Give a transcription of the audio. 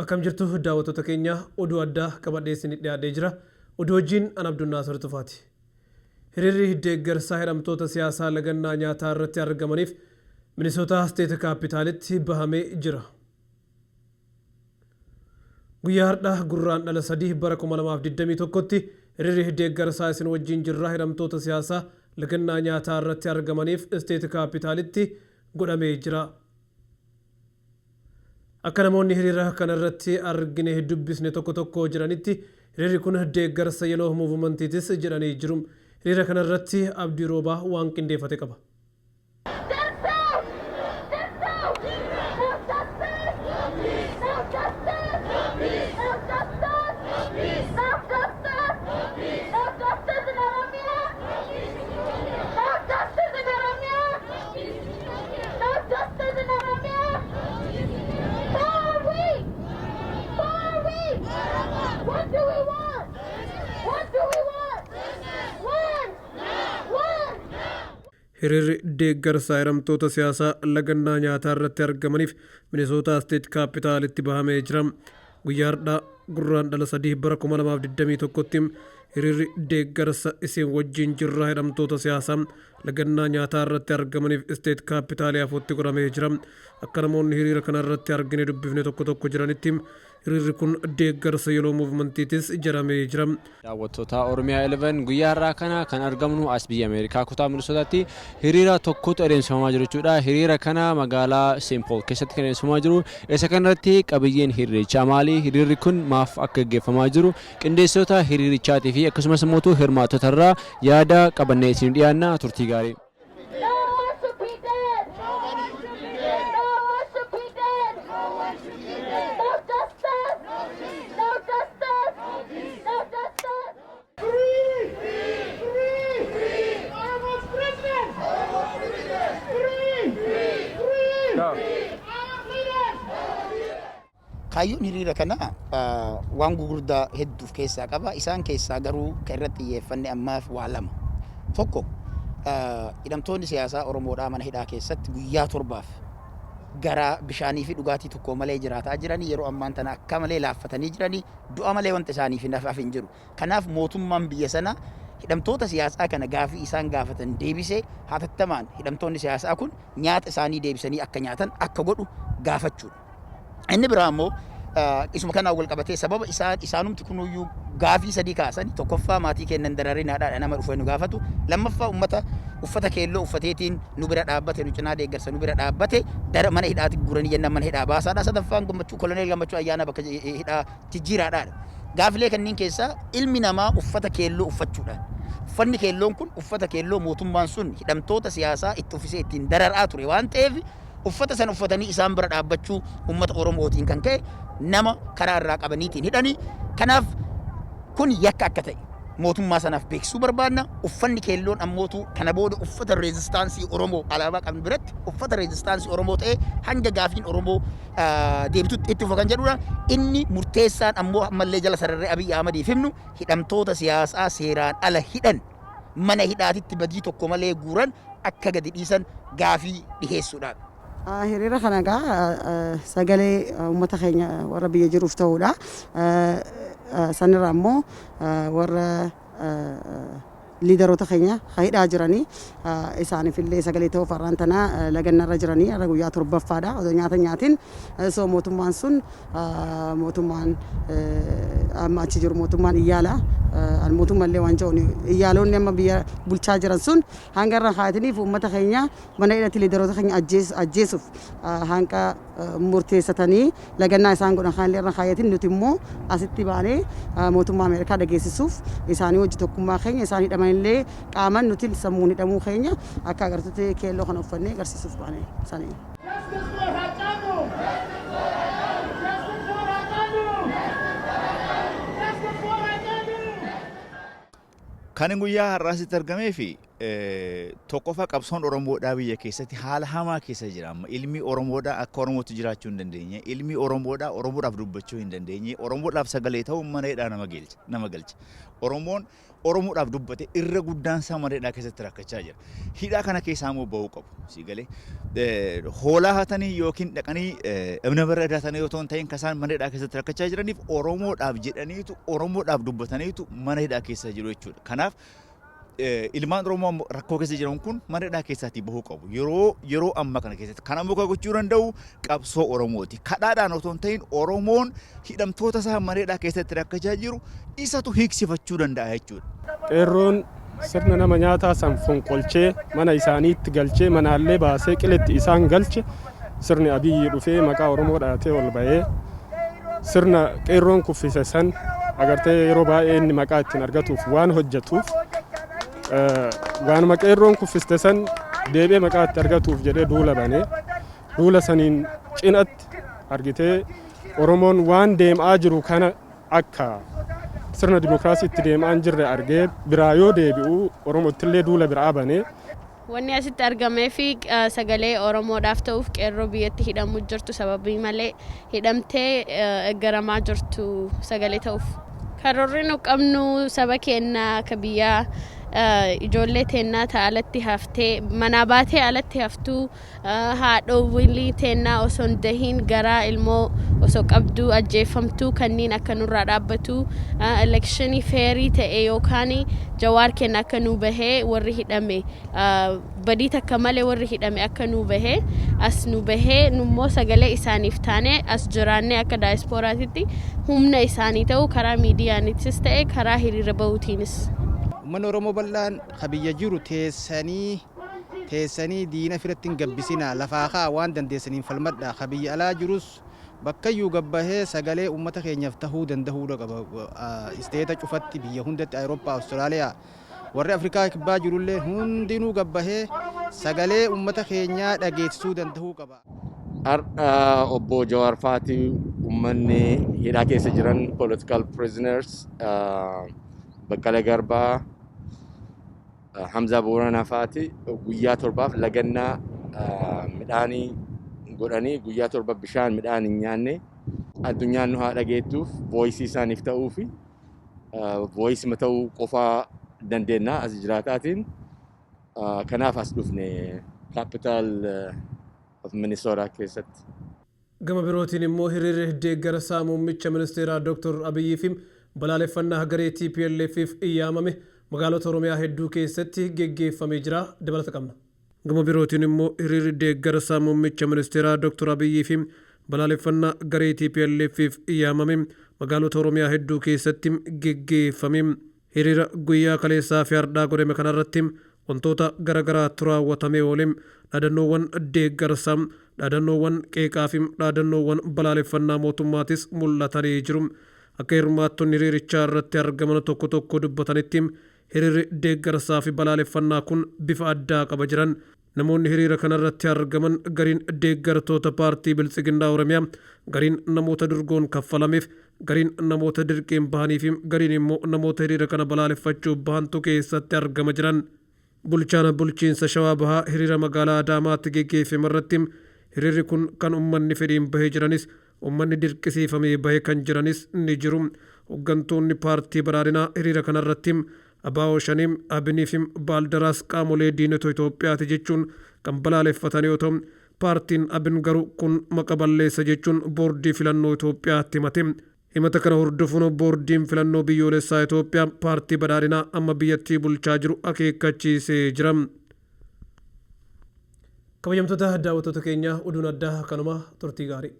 Akkam jirtu daawwattoota keenya oduu addaa qabadhee isinitti dhiyaatee jira. Oduu wajjin an Abdunnaa Sortufaati. Hiriirri deeggarsaa hidhamtoota siyaasaa lagannaa nyaataa irratti argamaniif Minnesota State Capitalitti bahamee jira. Guyyaa har'aa gurraandhala 3 bara 2021tti hiriirri deeggarsaa isin wajjin jirra hidhamtoota siyaasaa lagannaa nyaataa irratti argamaniif State Capitalitti godhamee jira. Akka namoonni hiriira kana irratti argine dubbisne tokko jiranitti hiriirri kun deeggarsa yeloo muuvmentiitis jedhanii jiru. Hiriira kana irratti Abdii Roobaa waan qindeeffate qaba. Hiriirri deeggarsaa hidhamtoota siyaasaa lagannaa nyaataa irratti argamaniif Minnesota State Capitalitti bahamee jira. Guyyaa har'aa gurraandhala 3 bara 2021tti hiriirri deeggarsa isin wajjin jirra hidhamtoota siyaasaa lagannaa nyaataa irratti argamaniif State Capitalii afuutti godhamee jira. Akka namoonni hiriira kana irratti argine dubbifne tokko jiranitti hiriirri kun deeggarsa yeloo muuvmentiitis jedhamee jira. Daawwattoota Oromiyaa 11 guyyaa har'aa kana kan argamnu as biyya Ameerikaa kutaa Minnesotaatti hiriira tokkotu adeemsifamaa jiru jechuudha. Hiriira kana magaalaa St. Paul keessatti kan adeemsifamaa jiru. Isa kanarratti qabiyyeen hiriirichaa maali? Hiriirri kun maaf akka gaggeeffamaa jiru? Qindeessitoota hiriirichaatii fi akkasumas immoo hirmaattota irraa yaada qabannee isin dhiyaanna. Turtii gaarii. Kaayyoon hiriira kana waan gurguddaa hedduuf keessaa qaba. Isaan keessaa garuu kan irratti xiyyeeffanne ammaaf waa lama. Tokko hidhamtoonni siyaasaa Oromoodhaa mana hidhaa keessatti guyyaa 7 gara bishaanii fi dhugaatii tokko malee jiraataa jiranii yeroo ammaan tana akka malee laaffatanii jiranii du'a malee wanta isaaniif hin jiru. Kanaaf mootummaan biyya sana hidhamtoota siyaasaa kana gaafii isaan gaafatan deebisee hatattamaan hidhamtoonni siyaasaa kun nyaata isaanii deebisanii akka nyaatan akka godhu gaafachuudha. Inni biraa immoo isuma kanaan wal qabatee sababa isaanumti kunuyyuu gaafii sadii kaasanii tokkoffaa maatii kennan dararinaadhaa nama dhufee nu gaafatu, lammaffaa uummata uffata keelloo uffateetiin nu bira dhaabbate nu cinaa deeggarsa nu bira dhaabbate mana hidhaatti guranii jennaan mana hidhaa baasaadha. Sadaffaan gammachuu koloneel gammachuu ayyaana bakka hidhaa jijjiiraadhaadha. Gaafilee kanneen keessaa ilmi namaa uffata keelloo uffachuudhaan. Uffanni keelloon kun uffata keelloo mootummaan sun hidhamtoota siyaasaa itti uffisee ittiin dararaa ture waan ta'eef uffata san uffatanii isaan bira dhaabbachuu uummata Oromootiin kan ka'e nama karaa irraa qabaniitiin hidhanii. Kanaaf kun yakka akka ta'e mootummaa sanaaf beeksisuu barbaadna. Uffanni keelloon ammootu kana booda uffata reezistaansii Oromoo alaabaa qabnu biratti uffata reezistaansii Oromoo ta'ee hanga gaafiin Oromoo deebitutti itti fufa kan jedhudha. Inni murteessaan ammoo ammallee jala sararree Abiyyi Ahmadiif himnu hidhamtoota siyaasaa seeraan ala hidhan mana hidhaatitti badii tokko malee guuran akka gadi dhiisan gaafii dhiheessuudhaan. Hiriira kana egaa sagalee uummata keenya warra biyya jiruuf ta'uudha. Sanirraa immoo warra liidaroota keenya hidhaa jiranii isaaniif illee sagalee ta'uuf har'aan tana lagannarra jiranii har'a guyyaa 7ffaadha. Odoo nyaata nyaatiin soo mootummaan sun mootummaan amma achi jiru mootummaan iyyaala mootummallee waan jedhuun iyyaaloonni amma biyya bulchaa jiran sun hanga irra haatiniif uummata keenya mana hidhatti liidaroota keenya ajjeesuuf hanga murteessatanii lagannaa isaan godhan haalli irra haayatin nuti immoo asitti baanee mootummaa Ameerikaa dhageessisuuf isaanii hojii tokkummaa keenya isaanii hidhamanillee qaaman nuti sammuun hidhamuu keenya akka agartuutti keelloo kana uffannee agarsiisuuf baanee sanii. Kan guyyaa har'aasitti argamee fi tokkoffaa qabsoon Oromoodhaa biyya keessatti haala hamaa keessa jira. Ilmi Oromoodhaa akka Oromootti jiraachuu hin dandeenye, ilmi Oromoodhaa Oromoodhaaf dubbachuu hin dandeenye, Oromoodhaaf sagalee ta'uu mana hidhaa nama galcha. Oromoon Oromoodhaaf dubbate irra guddaan isaa mana hidhaa keessatti rakkachaa jira. Hidhaa kana keessaa immoo bahuu qabu. Siigalee hoolaa hatanii yookiin dhaqanii ibna bara hidhatanii otoo hin ta'in kasaan mana hidhaa keessatti rakkachaa jiraniif Oromoodhaaf jedhaniitu Oromoodhaaf dubbataniitu mana hidhaa keessa jiru jechuudha. Kanaaf ilmaan Oromoo rakkoo keessa jiran kun mana hidhaa keessaatii bahuu qabu. Yeroo amma kana keessatti kan ammoo gochuu danda'u qabsoo Oromooti. Kadhaadhaan otoo hin ta'in Oromoon hidhamtoota isaa mana hidhaa keessatti rakkachaa jiru isatu hiiksifachuu danda'a jechuudha. Qeerroon sirna nama nyaataa san fonqolchee mana isaaniitti galchee manaallee baasee qiletti isaan galche sirni Abiyyi dhufee maqaa Oromoo dhaatee ol bahee sirna qeerroon kuffise san agartee yeroo baay'ee inni maqaa ittiin argatuuf waan hojjetuuf waanuma qeerroon kuffiste san deebi'ee maqaa itti argatuuf jedhee duula banee duula saniin cinatti argitee Oromoon waan deemaa jiru kana akka sirna dimokiraasiitti deemaa hin jirre argee biraa yoo deebi'u Oromottillee duula biraa banee. Wanni asitti argamee fi sagalee Oromoodhaaf ta'uuf qeerroo biyyatti hidhamuu jirtu sababii malee hidhamtee eeggaramaa jirtu sagalee ta'uuf. Karoorri nu qabnu saba keenya akka biyyaa ijoollee teennaa alatti haftee manaa baatee alatti haftuu haadhoowwilii teennaa osoo hin dahiin garaa ilmoo osoo qabduu ajjeeffamtuu kanneen akka nurraa dhaabbatu elekshinii feerii ta'e yookaan jawaar kenna akka nu bahee warri hidhame badii takka malee warri hidhame akka nu bahee as nu bahee nummoo sagalee isaaniif taane as jiraanne akka daayispooraatitti humna isaanii ta'u karaa miidiyaanittis ta'e karaa hiriira bahuutiinis. Uummanni Oromoo bal'aan biyya jiru teessanii diina firatti hin gabbisina lafaa kaa waan dandeessaniin falmadha. Biyya alaa jirus bakkayyuu gabbahee sagalee uummata keenyaaf tahuu danda'uudha qaba. Isteeta cufatti biyya hundatti Awurooppaa, Awustiraaliyaa warri Afrikaa kibbaa jirullee hundinuu gabbahee sagalee uummata keenyaa dhageessisuu danda'uu qaba. Obbo Jawaar Faatii uummanni hidhaa keessa jiran political prisoners Baqqalee Garbaa Hamzaa Booranaa Faati guyyaa torbaaf lagannaa midhaanii godhanii guyyaa torba bishaan midhaan hin nyaanne addunyaan nu haa dhageettuuf voice isaaniif ta'uu fi voice ma ta'uu qofaa dandeenya as jiraataatiin kanaaf as dhufne capital of Minnesota keessatti. Gama birootiin immoo hiriirri deeggarsa muummicha ministeeraa Dr. Abiyyi fi balaaleffannaa garee TPLF'if iyyaamame magaalota Oromiyaa hedduu keessatti geggeeffamee jira dabalata qabna. Gama birootiin immoo hiriirri deeggarsa muummicha ministeeraa Dr. Abiyyi fi balaaleffannaa garee TPLF'if iyyaamame magaalota Oromiyaa hedduu keessatti geggeeffame. Hiriira guyyaa kaleessaa fi hardhaa godhame kanarratti wantoota garaagaraatu raawwatamee oolee dhaadannoowwan deeggarsaa, dhaadannoowwan qeeqaa fi dhaadannoowwan balaaleffannaa mootummaatis mul'atanii jiru. Akka hirmaattonni hiriirichaa irratti argaman tokko tokko dubbatanitti hiriirri deeggarsaa fi balaaleffannaa kun bifa addaa qaba jiran. Namoonni hiriira kanarratti argaman gariin deeggartoota paartii Biltsiginnaa Oromiyaa, gariin namoota durgoon kaffalameef, gariin namoota dirqeen bahanii fi gariin immoo namoota hiriira kana balaaleffachuuf bahantu keessatti argama jiran. Bulchaan bulchiinsa Shawaa Bahaa hiriira magaalaa Adaamaatti geggeeffame irratti hiriirri kun kan uummanni fedhiin bahee jiranis uummanni dirqisiifamee bahee kan jiranis ni jiru. Hooggantoonni paartii badhaadhinaa hiriira kanarratti Abaa'oo Shaniim, Abinii fi Baaldaraas qaamolee diinota Itoophiyaati jechuun kan balaaleffatan yoo ta'u, paartiin Abin garuu kun maqa balleessa jechuun boordii filannoo Itoophiyaatti himate. Himata kana hordofuun boordiin filannoo biyyoolessaa Itoophiyaa paartii badhaadhinaa amma biyyattii bulchaa jiru akeekkachiisee jira. Kabajamtoota daawwattoota keenya oduun addaa kanuma turtii gaarii.